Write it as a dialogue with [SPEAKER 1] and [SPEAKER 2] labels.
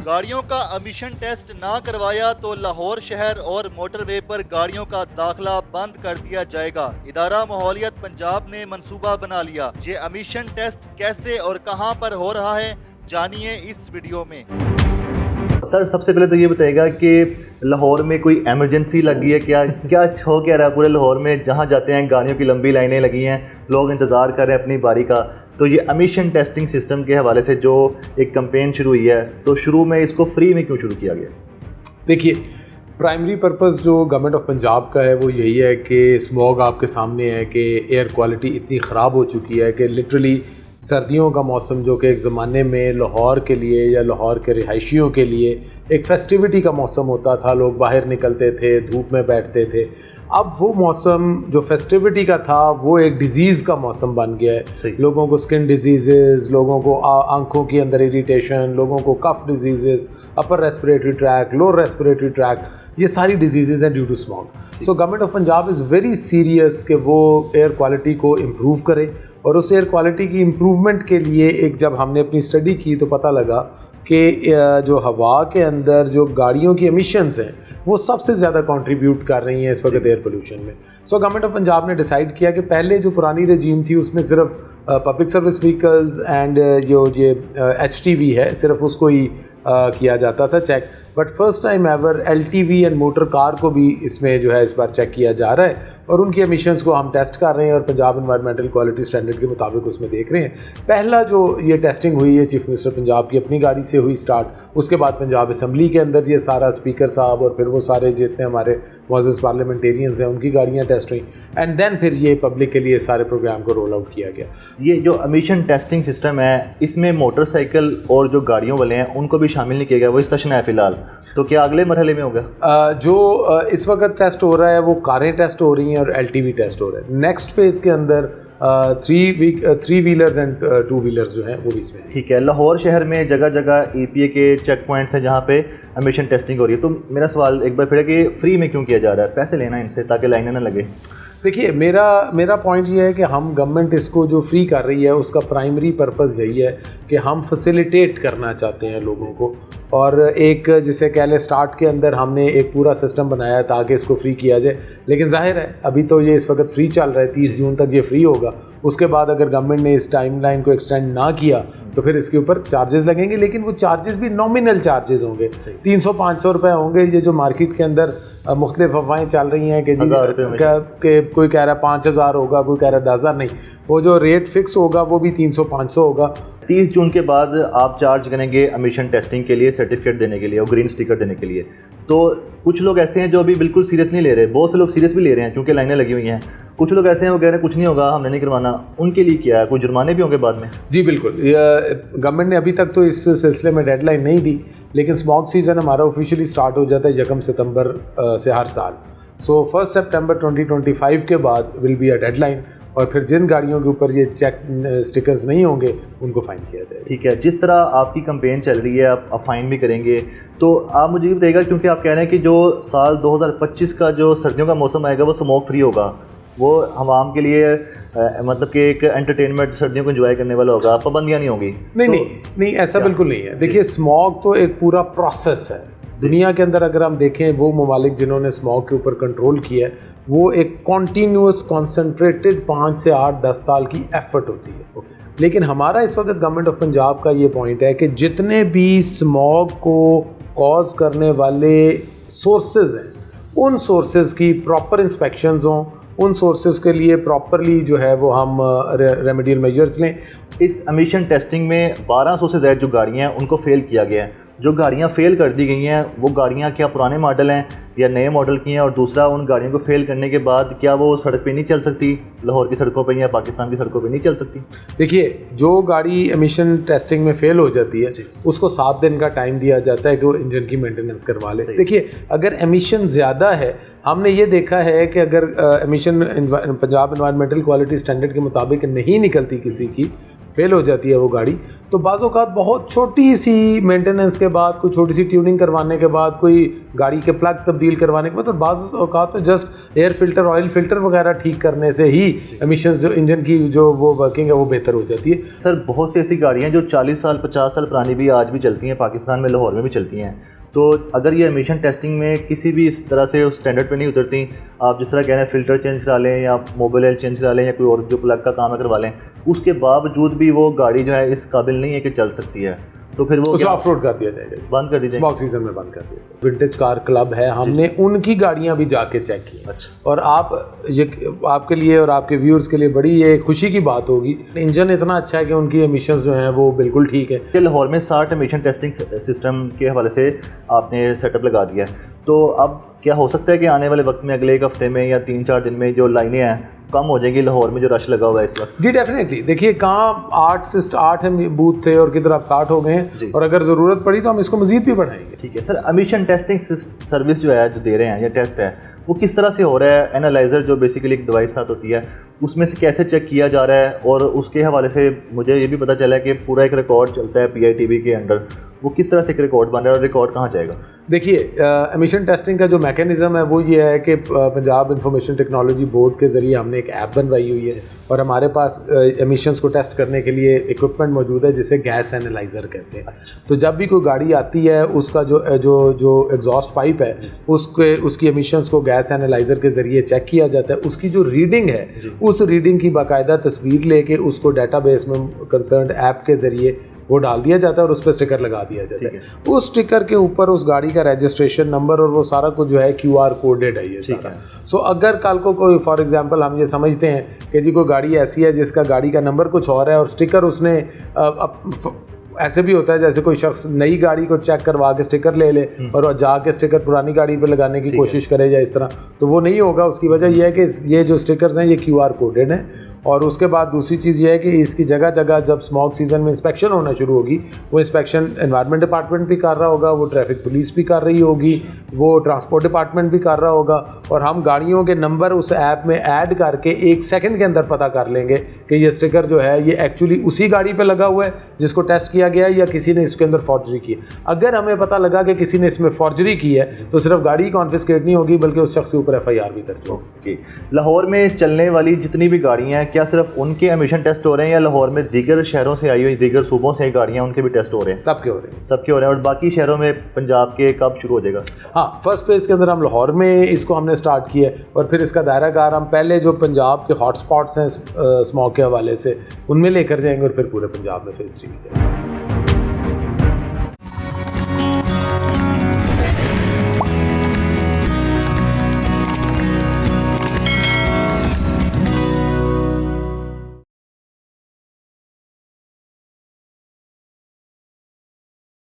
[SPEAKER 1] गाड़ियों का emission test ना करवाया तो लाहौर शहर और मोटरवे पर गाड़ियों का दाखिला बंद कर दिया जाएगा। इदारा माहौलियत पंजाब ने मंसूबा बना लिया। ये एमिशन टेस्ट कैसे और कहां पर हो रहा है, जानिए इस वीडियो में।
[SPEAKER 2] सर, सबसे पहले तो ये बताइएगा कि लाहौर में कोई एमरजेंसी लग गई है क्या हो क्या रहा है पूरे लाहौर में? जहाँ जाते हैं गाड़ियों की लंबी लाइनें लगी हैं, लोग इंतज़ार कर रहे हैं अपनी बारी का। तो ये एमिशन टेस्टिंग सिस्टम के हवाले से जो एक कैंपेन शुरू हुई है, तो शुरू में इसको फ्री में क्यों शुरू किया गया?
[SPEAKER 3] देखिए, प्राइमरी पर्पस जो गवर्नमेंट ऑफ पंजाब का है वो यही है कि स्मॉग आपके सामने है कि एयर क्वालिटी इतनी ख़राब हो चुकी है कि लिटरली सर्दियों का मौसम जो कि एक ज़माने में लाहौर के लिए या लाहौर के रिहायशियों के लिए एक फेस्टिविटी का मौसम होता था, लोग बाहर निकलते थे, धूप में बैठते थे। अब वो मौसम जो फेस्टिविटी का था वो एक डिज़ीज़ का मौसम बन गया है। लोगों को स्किन डिजीज़, लोगों को आंखों के अंदर इरिटेशन, लोगों को cough disease, upper respiratory tract, lower respiratory tract, ये सारी डिजीज़ हैं due to smog. So government of Punjab is very serious कि वो एयर क्वालिटी को इम्प्रूव करे। और उस एयर क्वालिटी की इम्प्रूवमेंट के लिए एक जब हमने अपनी स्टडी की तो पता लगा कि जो हवा के अंदर जो गाड़ियों की एमिशंस हैं वो सबसे ज़्यादा कंट्रीब्यूट कर रही हैं इस वक्त एयर पोल्यूशन में। सो गवर्नमेंट ऑफ पंजाब ने डिसाइड किया कि पहले जो पुरानी रजीम थी उसमें सिर्फ पब्लिक सर्विस व्हीकल्स एंड जो ये HTV है सिर्फ उसको ही किया जाता था check, but first time ever LTV and motor car को भी इसमें जो है इस बार चेक किया जा रहा है और उनकी एमिशंस को हम टेस्ट कर रहे हैं और पंजाब एनवायरमेंटल क्वालिटी स्टैंडर्ड के मुताबिक उसमें देख रहे हैं। पहला जो ये टेस्टिंग हुई है चीफ मिनिस्टर पंजाब की अपनी गाड़ी से हुई स्टार्ट, उसके बाद पंजाब असम्बली के अंदर ये सारा स्पीकर साहब और फिर वो सारे जितने हमारे मुअज़्ज़ज़ पार्लियामेंटेरियंस हैं उनकी गाड़ियाँ टेस्ट हुई एंड देन फिर ये पब्लिक के लिए सारे प्रोग्राम को रोल आउट किया गया।
[SPEAKER 2] ये जो एमिशन टेस्टिंग सिस्टम है इसमें मोटरसाइकिल और जो गाड़ियों वाले हैं उनको भी शामिल नहीं किया गया, वो इस सेशन है फ़िलहाल, तो क्या अगले मरहले में होगा?
[SPEAKER 3] जो इस वक्त टेस्ट हो रहा है वो कारें टेस्ट हो रही हैं और LTV टेस्ट हो रहा है। नेक्स्ट फेज़ के अंदर 3 व्हीलर्स एंड 2 व्हीलर्स जो हैं वो भी इसमें।
[SPEAKER 2] ठीक है, लाहौर शहर में जगह जगह EPA के चेक पॉइंट्स हैं जहाँ पे एमिशन टेस्टिंग हो रही है। तो मेरा सवाल एक बार फिर है कि फ्री में क्यों किया जा रहा है? पैसे लेना इनसे ताकि लाइनें ना लगे।
[SPEAKER 3] देखिए, मेरा पॉइंट ये है कि हम गवर्नमेंट इसको जो फ्री कर रही है उसका प्राइमरी पर्पस यही है कि हम फैसिलिटेट करना चाहते हैं लोगों को। और एक जिसे कह लें स्टार्ट के अंदर हमने एक पूरा सिस्टम बनाया ताकि इसको फ्री किया जाए, लेकिन जाहिर है अभी तो ये इस वक्त फ्री चल रहा है, 30 जून तक ये फ्री होगा। उसके बाद अगर गवर्नमेंट ने इस टाइमलाइन को एक्सटेंड ना किया तो फिर इसके ऊपर चार्जेस लगेंगे, लेकिन वो चार्जेस भी नॉमिनल चार्जेस होंगे, 300-500 रुपये होंगे। ये जो मार्केट के अंदर मुख्तलिफ अफवाहें चल रही हैं कि कोई कह रहा है 5000 होगा, कोई कह रहा है 10,000, नहीं, वो जो रेट फिक्स होगा वो भी 300-500 होगा।
[SPEAKER 2] 30 जून के बाद आप चार्ज करेंगे एमिशन टेस्टिंग के लिए, सर्टिफिकेट देने के लिए और ग्रीन स्टिकर देने के लिए। तो कुछ लोग ऐसे हैं जो अभी बिल्कुल सीरियस नहीं ले रहे, बहुत से लोग सीरियस भी ले रहे हैं क्योंकि लाइनें लगी हुई हैं। कुछ लोग ऐसे हैं वो कह रहे हैं कुछ नहीं होगा, हमने नहीं करवाना, उनके लिए क्या है? कोई जुर्माने भी होंगे बाद में?
[SPEAKER 3] जी बिल्कुल, गवर्नमेंट ने अभी तक तो इस सिलसिले में डेडलाइन नहीं दी, लेकिन स्मॉग सीज़न हमारा ऑफिशियली स्टार्ट हो जाता है 1 सितंबर से हर साल। सो 1 सितंबर 2025 के बाद विल बी अ डेडलाइन और फिर जिन गाड़ियों के ऊपर ये चेक स्टिकर्स नहीं होंगे उनको फ़ाइन किया जाएगा।
[SPEAKER 2] ठीक है, जिस तरह आपकी कैंपेन चल रही है आप फ़ाइन भी करेंगे, तो आप मुझे ये बताइएगा क्योंकि आप कह रहे हैं कि जो साल 2025 का जो सर्दियों का मौसम आएगा वो स्मोक फ्री होगा, वो आवाम के लिए मतलब कि एक एंटरटेनमेंट सर्दियों को एंजॉय करने वाला होगा, पाबंदियाँ नहीं होंगी?
[SPEAKER 3] नहीं, ऐसा बिल्कुल नहीं है। देखिए, स्मॉग तो एक पूरा प्रोसेस है। दुनिया के अंदर अगर हम देखें वो ममालिक जिन्होंने स्मॉग के ऊपर कंट्रोल किया है वो एक कॉन्टीन्यूस कॉन्सेंट्रेटेड 5 से 8-10 साल की एफर्ट होती है। लेकिन हमारा इस वक्त गवर्नमेंट ऑफ पंजाब का ये पॉइंट है कि जितने भी स्मॉग को कॉज करने वाले सोर्सेज हैं उन सोर्सेज की प्रॉपर इंस्पेक्शंस हों, उन सोर्सेज के लिए प्रॉपरली जो है वो हम रेमेडियल मेजर्स लें।
[SPEAKER 2] इस एमिशन टेस्टिंग में 1200 से ज़्यादा जो गाड़ियाँ हैं उनको फेल किया गया है। जो गाड़ियाँ फेल कर दी गई हैं वो गाड़ियाँ क्या पुराने मॉडल हैं या नए मॉडल की हैं? और दूसरा, उन गाड़ियों को फेल करने के बाद क्या वो सड़क पे नहीं चल सकती, लाहौर की सड़कों पे या पाकिस्तान की सड़कों पे नहीं चल सकती?
[SPEAKER 3] देखिए, जो गाड़ी एमिशन टेस्टिंग में फेल हो जाती है उसको 7 दिन का टाइम दिया जाता है कि वो इंजन की मेंटेनेंस करवा ले। देखिए, अगर एमिशन ज़्यादा है, हमने ये देखा है कि अगर emission Punjab environmental quality standard के मुताबिक नहीं निकलती किसी की, फेल हो जाती है वो गाड़ी, तो बाज़ औक़ात बहुत छोटी सी मेंटेनेंस के बाद, कोई छोटी सी ट्यूनिंग करवाने के बाद, कोई गाड़ी के प्लग तब्दील करवाने के बाद, तो बाज़ औक़ात तो just air filter, oil filter वगैरह ठीक करने से ही एमिशंस जो इंजन की जो वो वर्किंग है वो बेहतर हो जाती है।
[SPEAKER 2] सर बहुत सी ऐसी गाड़ियाँ जो 40 साल 50 साल पुरानी भी आज भी चलती हैं, पाकिस्तान में लाहौर में भी चलती हैं, तो अगर ये एमिशन टेस्टिंग में किसी भी इस तरह से उस स्टैंडर्ड पे नहीं उतरती, आप जिस तरह कह रहे हैं फ़िल्टर चेंज करा लें या मोबाइल ऑयल चेंज करा लें या कोई और जो प्लग का काम है करवा लें, उसके बावजूद भी वो गाड़ी जो है इस काबिल नहीं है कि चल सकती है, तो फिर वो
[SPEAKER 3] उसे ऑफ रोड कर दिया जाएगा,
[SPEAKER 2] बंद कर दीजिए,
[SPEAKER 3] स्मॉग सीजन में बंद कर दिया। विंटेज कार क्लब है, हमने उनकी गाड़ियां भी जाके चेक की।
[SPEAKER 2] अच्छा।
[SPEAKER 3] और ये आपके लिए और आपके व्यूअर्स के लिए बड़ी ये खुशी की बात होगी, इंजन इतना अच्छा है कि उनकी एमिशंस जो हैं वो बिल्कुल ठीक है।
[SPEAKER 2] कि लाहौर में 60 एमिशन टेस्टिंग सिस्टम के हवाले से आपने सेटअप लगा दिया है, तो अब क्या हो सकता है कि आने वाले वक्त में अगले एक हफ्ते में या 3-4 दिन में जो लाइनें हैं कम हो जाएगी लाहौर में जो रश लगा हुआ है इस वक्त?
[SPEAKER 3] जी डेफिनेटली, देखिए कहाँ 8 बूथ थे और किधर आप 60 हो गए हैं, और अगर ज़रूरत पड़ी तो हम इसको मज़ीद भी बढ़ाएंगे।
[SPEAKER 2] ठीक है सर, एमिशन टेस्टिंग सर्विस जो है जो दे रहे हैं या टेस्ट है वो किस तरह से हो रहा है? एनालाइज़र जो बेसिकली एक डिवाइस साथ होती है उसमें से कैसे चेक किया जा रहा है, और उसके हवाले से मुझे ये भी पता चला है कि पूरा एक रिकॉर्ड चलता है PITB के अंडर, वो किस तरह से एक रिकॉर्ड बन रहा है और रिकॉर्ड कहाँ जाएगा?
[SPEAKER 3] देखिए एमिशन टेस्टिंग का जो मैकेनिज़्म है वो ये है कि पंजाब इंफॉर्मेशन टेक्नोलॉजी बोर्ड के ज़रिए हमने एक ऐप बनवाई हुई है, और हमारे पास एमिशंस को टेस्ट करने के लिए इक्विपमेंट मौजूद है जिसे गैस एनालाइज़र कहते हैं।
[SPEAKER 2] अच्छा।
[SPEAKER 3] तो जब भी कोई गाड़ी आती है उसका जो एग्जॉस्ट पाइप है उसकी एमिशंस को गैस एनालाइज़र के ज़रिए चेक किया जाता है। उसकी जो रीडिंग है उस रीडिंग की बाकायदा तस्वीर लेके उसको डेटाबेस में कंसर्न्ड ऐप के ज़रिए वो डाल दिया जाता है और उस पर स्टिकर लगा दिया जाता है। उस स्टिकर के ऊपर उस गाड़ी का रजिस्ट्रेशन नंबर और वो सारा कुछ जो है QR कोडेड है ये सारा। सो अगर कल को कोई फॉर एग्जांपल हम ये समझते हैं कि जी कोई गाड़ी ऐसी है जिसका गाड़ी का नंबर कुछ और है और स्टिकर उसने ऐसे भी होता है जैसे कोई शख्स नई गाड़ी को चेक करवा के स्टिकर ले ले और जाके स्टिकर पुरानी गाड़ी पे लगाने की कोशिश करे या इस तरह, तो वो नहीं होगा। उसकी वजह यह है कि ये जो स्टिकर्स हैं ये QR कोडेड हैं। और उसके बाद दूसरी चीज़ ये है कि इसकी जगह जगह जब स्मॉग सीज़न में इंस्पेक्शन होना शुरू होगी, वो इंस्पेक्शन एनवायरनमेंट डिपार्टमेंट भी कर रहा होगा, वो ट्रैफिक पुलिस भी कर रही होगी, वो ट्रांसपोर्ट डिपार्टमेंट भी कर रहा होगा, और हम गाड़ियों के नंबर उस ऐप में ऐड करके 1 सेकंड के अंदर पता कर लेंगे कि ये स्टिकर जो है ये एक्चुअली उसी गाड़ी पे लगा हुआ है जिसको टेस्ट किया गया है या किसी ने इसके अंदर फॉर्जरी की है। अगर हमें पता लगा कि किसी ने इसमें फॉर्जरी की है तो सिर्फ गाड़ी कॉन्फिस्केट नहीं होगी बल्कि उस शख्स के ऊपर FIR भी दर्ज होगी।
[SPEAKER 2] लाहौर में चलने वाली जितनी भी गाड़ियाँ हैं क्या सिर्फ उनके एमिशन टेस्ट हो रहे हैं या लाहौर में दीगर शहरों से आई हुई दीगर सूबों से गाड़ियाँ उनके भी टेस्ट हो रहे हैं?
[SPEAKER 3] सबके हो रहे हैं,
[SPEAKER 2] सबके हो रहे हैं। और बाकी शहरों में पंजाब के कब शुरू हो जाएगा?
[SPEAKER 3] हाँ, फर्स्ट फेज़ के अंदर हम लाहौर में इसको हमने स्टार्ट किया और फिर इसका दायरा कार हम पहले जो पंजाब के हॉटस्पॉट्स हैं स्मॉग के हवाले से उनमें लेकर जाएंगे और फिर पूरे पंजाब में फेज़ 3 में।